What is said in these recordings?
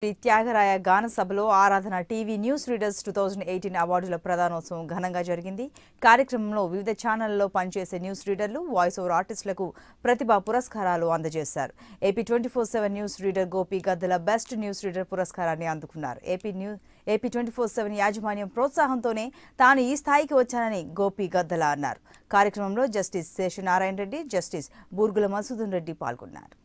త్యాగరాయ గాన సభలో ఆరాధన టీవీ న్యూస్ రీడర్స్ 2018 అవార్డుల ప్రదానోత్సవం ఘనంగా జరిగింది. కార్యక్రమంలో వివిధ ఛానళ్లలో పనిచేసే న్యూస్ రీడర్లు, వాయిస్ ఓవర్ ఆర్టిస్టులకు ప్రతిభా పురస్కారాలు అందజేశారు. ఏపీ 24/7 న్యూస్ రీడర్ గోపి గద్దల బెస్ట్ న్యూస్ రీడర్ పురస్కారాన్ని అందుకున్నారు. ఏపీ 24/7 యాజమాన్యం ప్రోత్సాహంతోనే తాను ఈ స్థాయికి వచ్చానని గోపి గద్దల అన్నారు. కార్యక్రమంలో జస్టిస్ శేషనారాయణ రెడ్డి, జస్టిస్ బూర్గుల మసూదన్ రెడ్డి పాల్గొన్నారు.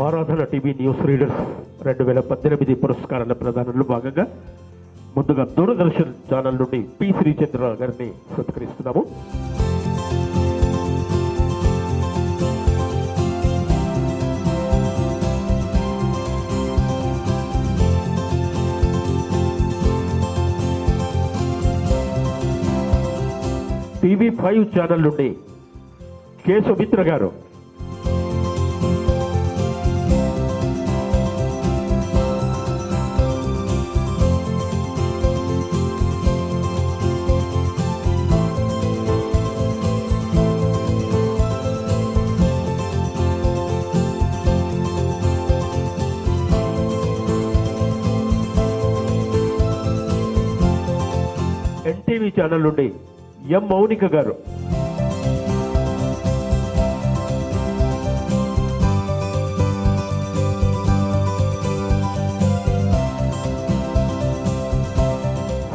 ఆరాధన టీవీ న్యూస్ రీడర్స్ 2018 పురస్కారాల ప్రదానంలో భాగంగా ముందుగా దూరదర్శన్ ఛానల్ నుండి పి శ్రీచంద్ర గారిని సత్కరిస్తున్నాము. TV5 ఛానల్ నుండి కె సుమిత్ర గారు, NTV ఛానల్ నుండి ఎం మౌనిక గారు,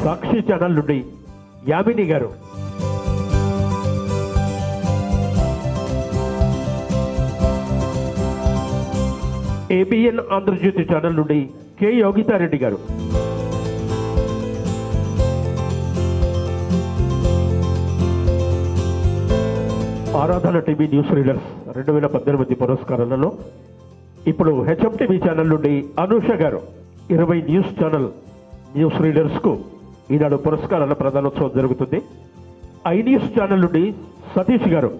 సాక్షి ఛానల్ నుండి యామిని గారు, ABN ఆంధ్రజ్యోతి ఛానల్ నుండి కె యోగితారెడ్డి గారు, ఆరాధన టీవీ న్యూస్ రీడర్స్ 2018 పురస్కారాలలో ఇప్పుడు HMTV ఛానల్ నుండి అనూష గారు, 20 న్యూస్ ఛానల్ న్యూస్ రీడర్స్ కు ఈనాడు పురస్కారాల ప్రదానోత్సవం జరుగుతుంది. iNews ఛానల్ నుండి సతీష్ గారు,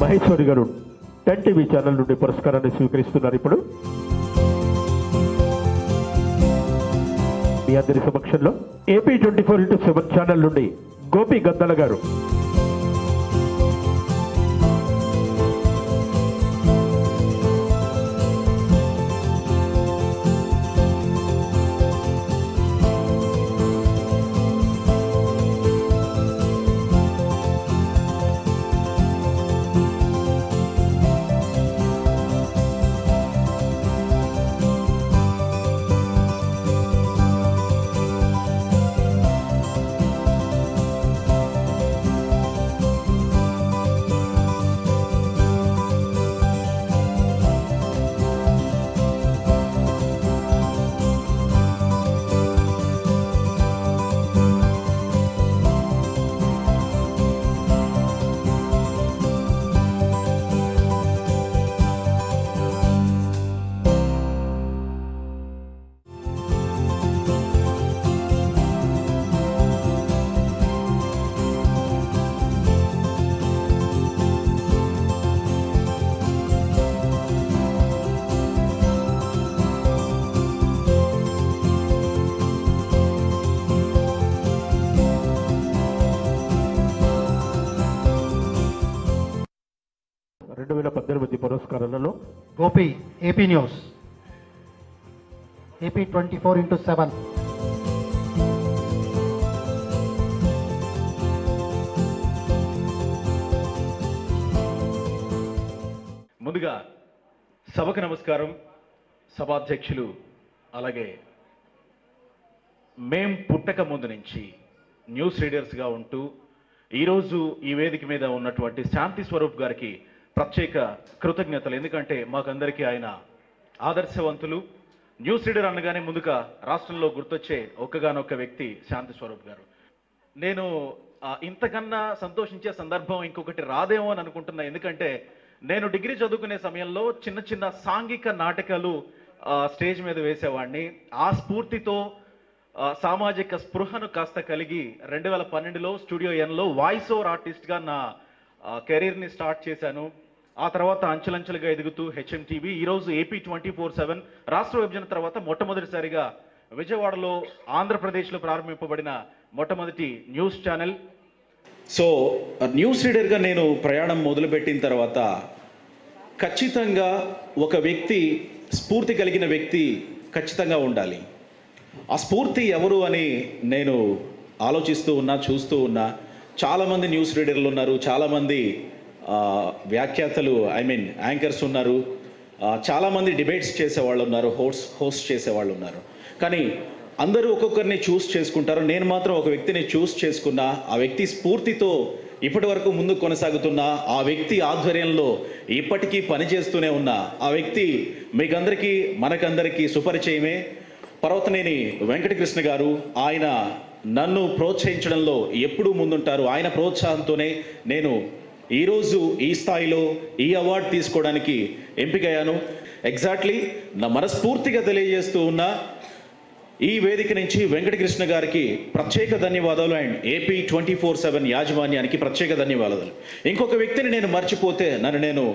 మహేశ్వరి గారు 10TV ఛానల్ నుండి పురస్కారాన్ని స్వీకరిస్తున్నారు. ఇప్పుడు మీ అందరి సమక్షంలో ఏపీ 24/7 ఛానల్ నుండి గోపి గద్దల గారు, పురస్కారాలలో గోపి ఏపీ న్యూస్, ఏపీ 24/7. ముందుగా సభకు నమస్కారం. సభాధ్యక్షులు అలాగే మేం పుట్టక ముందు నుంచి న్యూస్ రీడర్స్గా ఉంటూ ఈరోజు ఈ వేదిక మీద ఉన్నటువంటి శాంతి స్వరూప్ గారికి ప్రత్యేక కృతజ్ఞతలు. ఎందుకంటే మాకందరికీ ఆయన ఆదర్శవంతులు. న్యూస్ రీడర్ అనగానే ముందుగా రాష్ట్రంలో గుర్తొచ్చే ఒక్కగానొక్క వ్యక్తి శాంతి స్వరూప్ గారు. నేను ఇంతకన్నా సంతోషించే సందర్భం ఇంకొకటి రాదేమో అని అనుకుంటున్నా. ఎందుకంటే నేను డిగ్రీ చదువుకునే సమయంలో చిన్న చిన్న సాంఘిక నాటకాలు స్టేజ్ మీద వేసేవాడిని. ఆ స్ఫూర్తితో సామాజిక స్పృహను కాస్త కలిగి 2012లో స్టూడియో ఎన్లో వాయిస్ ఓవర్ ఆర్టిస్ట్గా నా కెరీర్ని స్టార్ట్ చేశాను. ఆ తర్వాత అంచెలంచెలుగా ఎదుగుతూ హెచ్ఎంటీవీ, ఈరోజు ఏపీ 24/7 రాష్ట్ర విభజన తర్వాత మొట్టమొదటిసారిగా విజయవాడలో ఆంధ్రప్రదేశ్లో ప్రారంభింపబడిన మొట్టమొదటి న్యూస్ ఛానల్. సో న్యూస్ రీడర్గా నేను ప్రయాణం మొదలుపెట్టిన తర్వాత ఖచ్చితంగా ఒక వ్యక్తి, స్ఫూర్తి కలిగిన వ్యక్తి ఖచ్చితంగా ఉండాలి. ఆ స్ఫూర్తి ఎవరు అని నేను ఆలోచిస్తూ ఉన్నా, చూస్తూ ఉన్నా. చాలామంది న్యూస్ రీడర్లు ఉన్నారు, చాలామంది వ్యాఖ్యాతలు యాంకర్స్ ఉన్నారు, చాలామంది డిబేట్స్ చేసేవాళ్ళు ఉన్నారు, హోస్ట్ చేసేవాళ్ళు ఉన్నారు. కానీ అందరూ ఒక్కొక్కరిని చూస్ చేసుకుంటారు. నేను మాత్రం ఒక వ్యక్తిని చూస్ చేసుకున్నా. ఆ వ్యక్తి స్ఫూర్తితో ఇప్పటి వరకు ముందు కొనసాగుతున్నా, ఆ వ్యక్తి ఆధ్వర్యంలో ఇప్పటికీ పనిచేస్తూనే ఉన్నా. ఆ వ్యక్తి మీకందరికీ మనకందరికీ సుపరిచయమే. పర్వతనేని వెంకటకృష్ణ గారు. ఆయన నన్ను ప్రోత్సహించడంలో ఎప్పుడూ ముందుంటారు. ఆయన ప్రోత్సాహంతోనే నేను ఈరోజు ఈ స్థాయిలో ఈ అవార్డు తీసుకోవడానికి ఎంపికయ్యాను. ఎగ్జాక్ట్లీ నా మనస్ఫూర్తిగా తెలియజేస్తూ ఉన్న ఈ వేదిక నుంచి వెంకటకృష్ణ గారికి ప్రత్యేక ధన్యవాదాలు అండ్ ఏపీ 24/7 యాజమాన్యానికి ప్రత్యేక ధన్యవాదాలు. ఇంకొక వ్యక్తిని నేను మర్చిపోతే నేను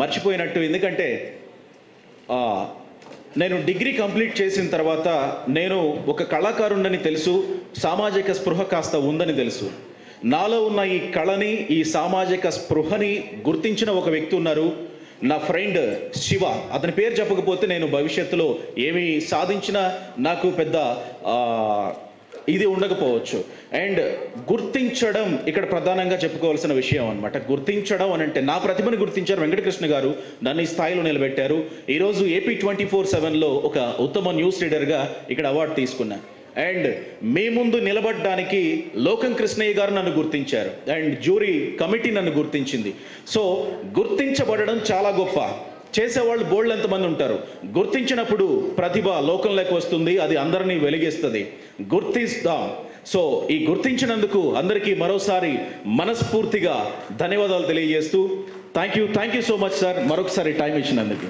మర్చిపోయినట్టు. ఎందుకంటే నేను డిగ్రీ కంప్లీట్ చేసిన తర్వాత నేను ఒక కళాకారుండని తెలుసు, సామాజిక స్పృహ కాస్త ఉందని తెలుసు. నాలో ఉన్న ఈ కళని, ఈ సామాజిక స్పృహని గుర్తించిన ఒక వ్యక్తి ఉన్నారు, నా ఫ్రెండ్ శివ. అతని పేరు చెప్పకపోతే నేను భవిష్యత్తులో ఏమి సాధించినా నాకు పెద్ద ఇది ఉండకపోవచ్చు. అండ్ గుర్తించడం ఇక్కడ ప్రధానంగా చెప్పుకోవాల్సిన విషయం అనమాట. గుర్తించడం అని అంటే నా ప్రతిభను గుర్తించారు వెంకటకృష్ణ గారు, నన్ను ఈ స్థాయిలో నిలబెట్టారు. ఈరోజు ఏపీ 24/7లో ఒక ఉత్తమ న్యూస్ రీడర్గా ఇక్కడ అవార్డు తీసుకున్నా. అండ్ మీ ముందు నిలబడడానికి లోకం కృష్ణయ్య గారు నన్ను గుర్తించారు అండ్ జ్యూరీ కమిటీ నన్ను గుర్తించింది. సో గుర్తించబడడం చాలా గొప్ప. చేసేవాళ్ళు బోల్డ్ ఎంతమంది ఉంటారు. గుర్తించినప్పుడు ప్రతిభ లోకంలోకి వస్తుంది, అది అందరినీ వెలిగిస్తుంది. గుర్తిస్తాం. సో ఈ గుర్తించినందుకు అందరికీ మరోసారి మనస్ఫూర్తిగా ధన్యవాదాలు తెలియజేస్తూ thank you so much sir, మరొకసారి టైం ఇచ్చినందుకు.